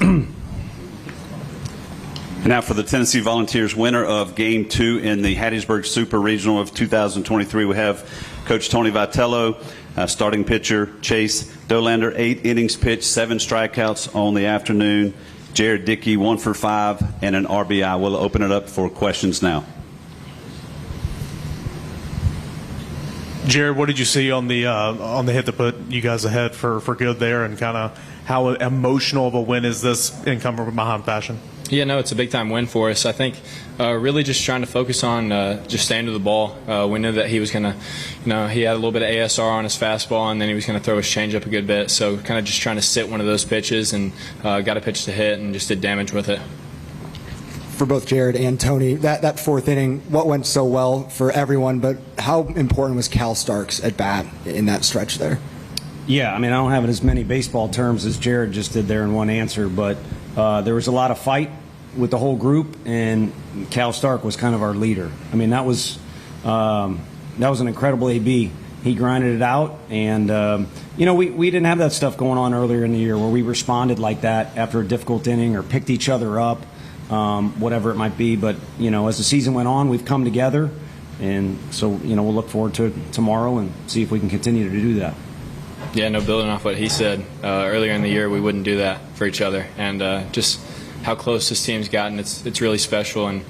And now for the Tennessee Volunteers winner of Game 2 in the Hattiesburg Super Regional of 2023, we have Coach Tony Vitello, starting pitcher Chase Dolander, 8 innings pitched, 7 strikeouts on the afternoon. Jared Dickey, 1 for 5, and an RBI. We'll open it up for questions now. Jared, what did you see on the hit that put you guys ahead for good there, and kind of how emotional of a win is this in coming from behind fashion? Yeah, no, it's a big-time win for us. I think really just trying to focus on just staying to the ball. We knew that he was going to, he had a little bit of ASR on his fastball, and then he was going to throw his changeup a good bit. So kind of just trying to sit one of those pitches and got a pitch to hit and just did damage with it. For both Jared and Tony, that fourth inning, what went so well for everyone, but how important was Cal Starks at bat in that stretch there? Yeah, I mean, I don't have as many baseball terms as Jared just did there in one answer, but there was a lot of fight with the whole group, and Cal Stark was kind of our leader. I mean, that was an incredible AB. He grinded it out, and we didn't have that stuff going on earlier in the year where we responded like that after a difficult inning or picked each other up, whatever it might be. But as the season went on, we've come together, and so we'll look forward to tomorrow and see if we can continue to do that. Yeah, no, building off what he said earlier in the year, we wouldn't do that for each other, and just how close this team's gotten, it's really special, and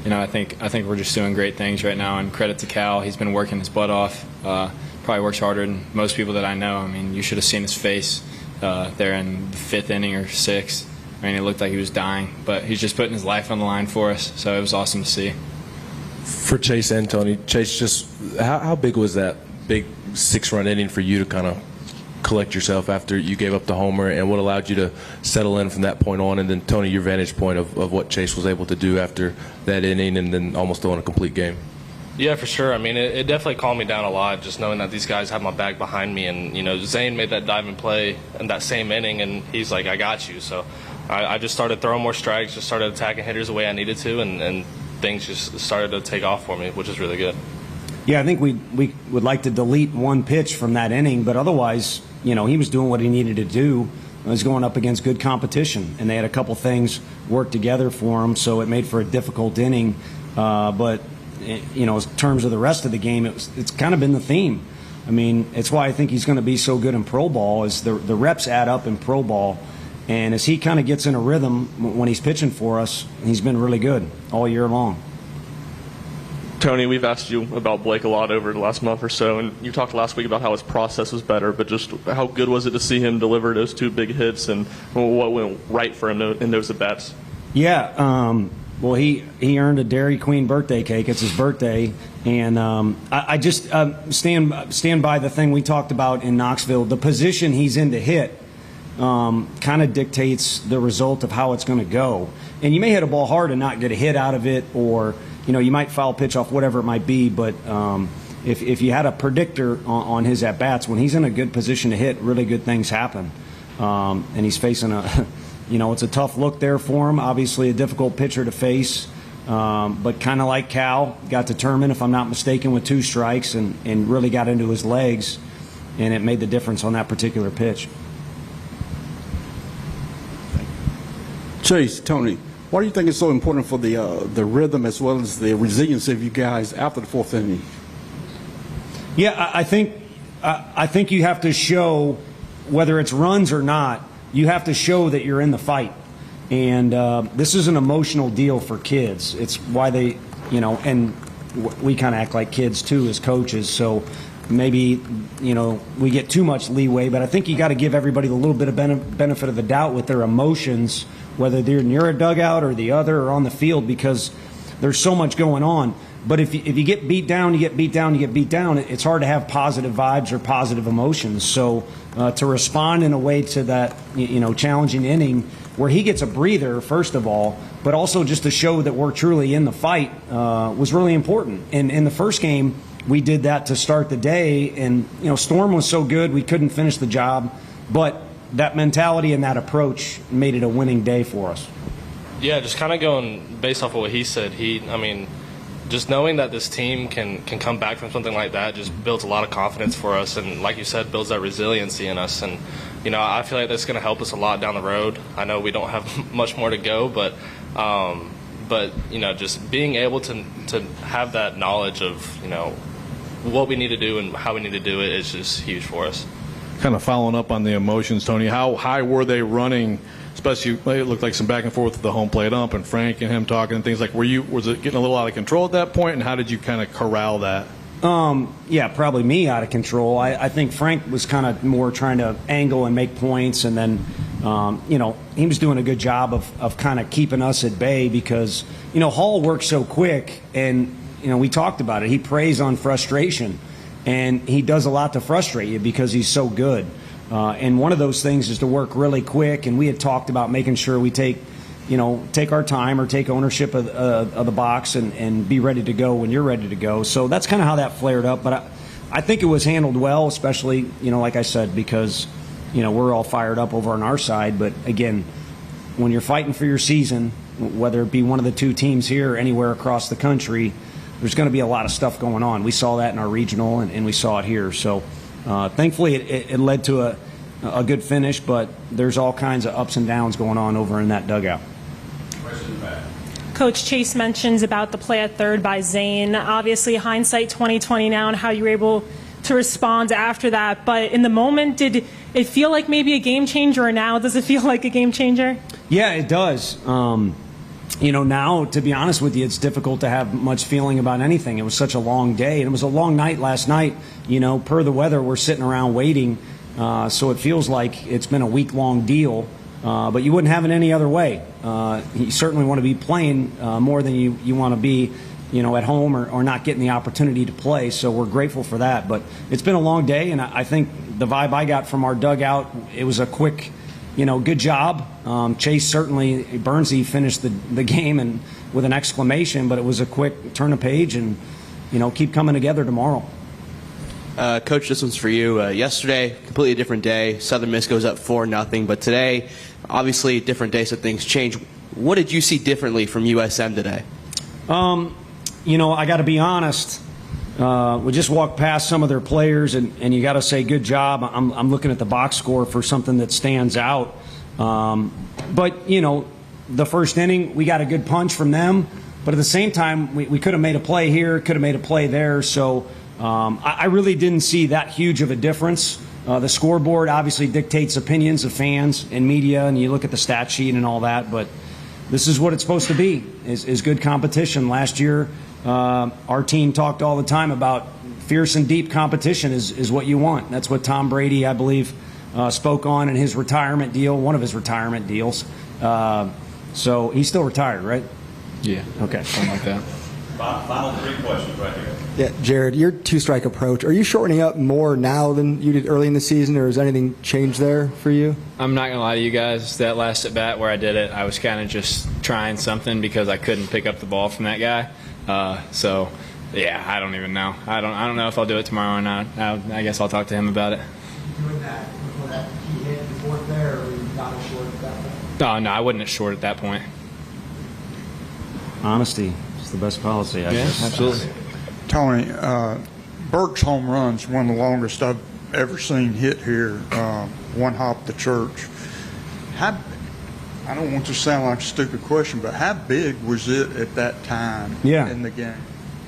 I think we're just doing great things right now. And credit to Cal, he's been working his butt off. Probably works harder than most people that I know. I mean, you should have seen his face there in the 5th inning or 6th. I mean, it looked like he was dying, but he's just putting his life on the line for us. So it was awesome to see. For Chase and Tony, Chase, just how big was that big 6-run inning for you to kind of collect yourself after you gave up the homer, and what allowed you to settle in from that point on? And then Tony, your vantage point of what Chase was able to do after that inning and then almost throwing a complete game. Yeah, for sure. I mean, it definitely calmed me down a lot, just knowing that these guys have my back behind me. And Zane made that diving play in that same inning, and he's like, I got you. So I just started throwing more strikes, just started attacking hitters the way I needed to, and things just started to take off for me, which is really good. Yeah, I think we would like to delete one pitch from that inning, but otherwise, he was doing what he needed to do. He was going up against good competition, and they had a couple things work together for him, so it made for a difficult inning. But in terms of the rest of the game, it's kind of been the theme. I mean, it's why I think he's going to be so good in pro ball, is the reps add up in pro ball. And as he kind of gets in a rhythm when he's pitching for us, he's been really good all year long. Tony, we've asked you about Blake a lot over the last month or so, and you talked last week about how his process was better, but just how good was it to see him deliver those 2 big hits, and what went right for him in those at-bats? Yeah, well, he earned a Dairy Queen birthday cake. It's his birthday, and I just stand by the thing we talked about in Knoxville. The position he's in to hit kind of dictates the result of how it's going to go. And you may hit a ball hard and not get a hit out of it, or you might foul pitch off, whatever it might be. But if you had a predictor on his at bats, when he's in a good position to hit, really good things happen. And he's facing it's a tough look there for him. Obviously, a difficult pitcher to face. But kind of like Cal, got determined, if I'm not mistaken, with 2 strikes and really got into his legs, and it made the difference on that particular pitch. Chase, Tony, why do you think it's so important for the rhythm as well as the resiliency of you guys after the 4th inning? Yeah, I think you have to show, whether it's runs or not, you have to show that you're in the fight. And this is an emotional deal for kids. It's why they, and we kind of act like kids too as coaches. So maybe, we get too much leeway. But I think you got to give everybody a little bit of benefit of the doubt with their emotions, whether they're near a dugout or the other or on the field, because there's so much going on. But if you get beat down, you get beat down, you get beat down, it's hard to have positive vibes or positive emotions. So to respond in a way to that, challenging inning where he gets a breather, first of all, but also just to show that we're truly in the fight was really important. And in the first game, we did that to start the day. And, Storm was so good, we couldn't finish the job. But that mentality and that approach made it a winning day for us. Yeah, just kind of going based off of what he said, just knowing that this team can come back from something like that just builds a lot of confidence for us, and like you said, builds that resiliency in us. And I feel like that's going to help us a lot down the road. I know we don't have much more to go, but just being able to have that knowledge of, what we need to do and how we need to do it is just huge for us. Kind of following up on the emotions, Tony, how high were they running? Especially, it looked like some back and forth with the home plate ump and Frank and him talking and things like. Was it getting a little out of control at that point, and how did you kind of corral that? Yeah, probably me out of control. I think Frank was kind of more trying to angle and make points, and then, he was doing a good job of kind of keeping us at bay because, Hall works so quick, and, we talked about it. He preys on frustration, and he does a lot to frustrate you because he's so good. And one of those things is to work really quick, and we had talked about making sure we take our time or take ownership of the box and be ready to go when you're ready to go. So that's kind of how that flared up. But I think it was handled well, especially, like I said, because, we're all fired up over on our side. But, again, when you're fighting for your season, whether it be one of the two teams here or anywhere across the country, there's going to be a lot of stuff going on. We saw that in our regional, and we saw it here. So, thankfully, it led to a good finish, but there's all kinds of ups and downs going on over in that dugout. Coach Chase mentions about the play at third by Zane. Obviously, hindsight 2020 now and how you were able to respond after that. But in the moment, did it feel like maybe a game changer, or now does it feel like a game changer? Yeah, it does. Now, to be honest with you, it's difficult to have much feeling about anything. It was such a long day, and it was a long night last night. Per the weather, we're sitting around waiting, so it feels like it's been a week-long deal. But you wouldn't have it any other way. You certainly want to be playing more than you want to be, at home or not getting the opportunity to play. So we're grateful for that. But it's been a long day, and I think the vibe I got from our dugout, it was a quick, good job. Chase certainly, Burnsy finished the game and with an exclamation, but it was a quick turn of page and, keep coming together tomorrow. Coach, this one's for you. Yesterday, completely different day. Southern Miss goes up 4-0, but today, obviously, a different day, so things change. What did you see differently from USM today? I got to be honest. We just walked past some of their players, and you got to say good job. I'm looking at the box score for something that stands out. But the first inning, we got a good punch from them. But at the same time, we could have made a play here, could have made a play there. So I really didn't see that huge of a difference. The scoreboard obviously dictates opinions of fans and media, and you look at the stat sheet and all that. But this is what it's supposed to be, is good competition. Last year, our team talked all the time about fierce and deep competition is what you want. That's what Tom Brady, I believe, spoke on in his retirement deal, one of his retirement deals. So he's still retired, right? Yeah. Okay. Something like that. Final three questions right here. Yeah, Jared, your two-strike approach, are you shortening up more now than you did early in the season, or has anything changed there for you? I'm not going to lie to you guys. That last at-bat where I did it, I was kind of just trying something because I couldn't pick up the ball from that guy. Yeah, I don't even know. I don't know if I'll do it tomorrow or not. I guess I'll talk to him about it. Doing that before that key hit the fourth there, or you got it short at that point? Oh, no, I wouldn't have short at that point. Honesty is the best policy, I guess. Absolutely. Tony, Burke's home run's one of the longest I've ever seen hit here, one hop the church. I don't want to sound like a stupid question, but how big was it at that time in the game?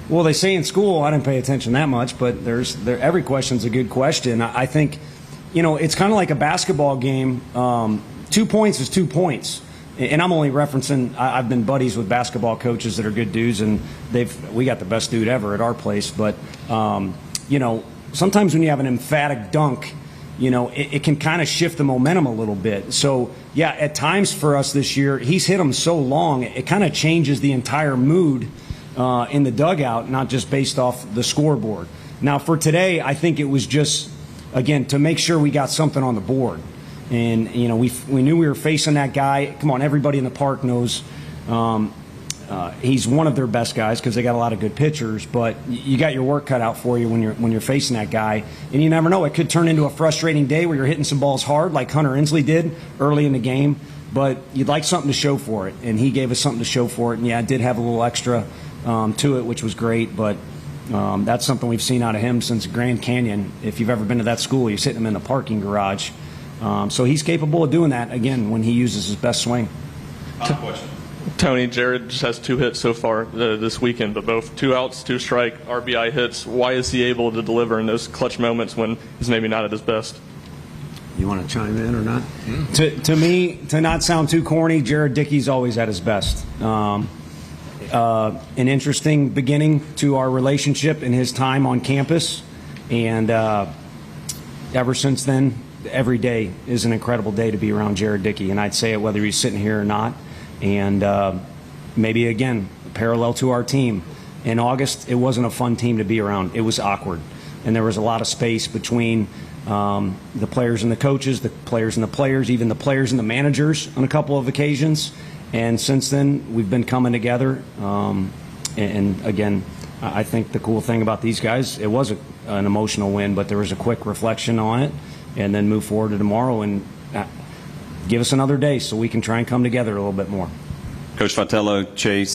Well, they say in school, I didn't pay attention that much, but every question's a good question. I think, it's kind of like a basketball game. 2 points is 2 points. And I'm only referencing, I've been buddies with basketball coaches that are good dudes, and we got the best dude ever at our place. But, sometimes when you have an emphatic dunk, it can kind of shift the momentum a little bit. So, yeah, at times for us this year, he's hit them so long, it kind of changes the entire mood in the dugout, not just based off the scoreboard. Now, for today, I think it was just, again, to make sure we got something on the board. And, we knew we were facing that guy. Come on, everybody in the park knows he's one of their best guys because they got a lot of good pitchers. But you got your work cut out for you when you're facing that guy. And you never know. It could turn into a frustrating day where you're hitting some balls hard like Hunter Inslee did early in the game. But you'd like something to show for it. And he gave us something to show for it. And, yeah, it did have a little extra to it, which was great. But that's something we've seen out of him since Grand Canyon. If you've ever been to that school, you're sitting him in the parking garage. So he's capable of doing that, again, when he uses his best swing. Tony, Jared just has 2 hits so far this weekend, but both 2 outs, 2 strike, RBI hits. Why is he able to deliver in those clutch moments when he's maybe not at his best? You want to chime in or not? To me, to not sound too corny, Jared Dickey's always at his best. An interesting beginning to our relationship in his time on campus, and ever since then, every day is an incredible day to be around Jared Dickey, and I'd say it whether he's sitting here or not. And maybe, again, parallel to our team. In August, it wasn't a fun team to be around. It was awkward. And there was a lot of space between the players and the coaches, the players and the players, even the players and the managers on a couple of occasions. And since then, we've been coming together. And again, I think the cool thing about these guys, it was an emotional win, but there was a quick reflection on it and then move forward to tomorrow and give us another day so we can try and come together a little bit more. Coach Vitello, Chase,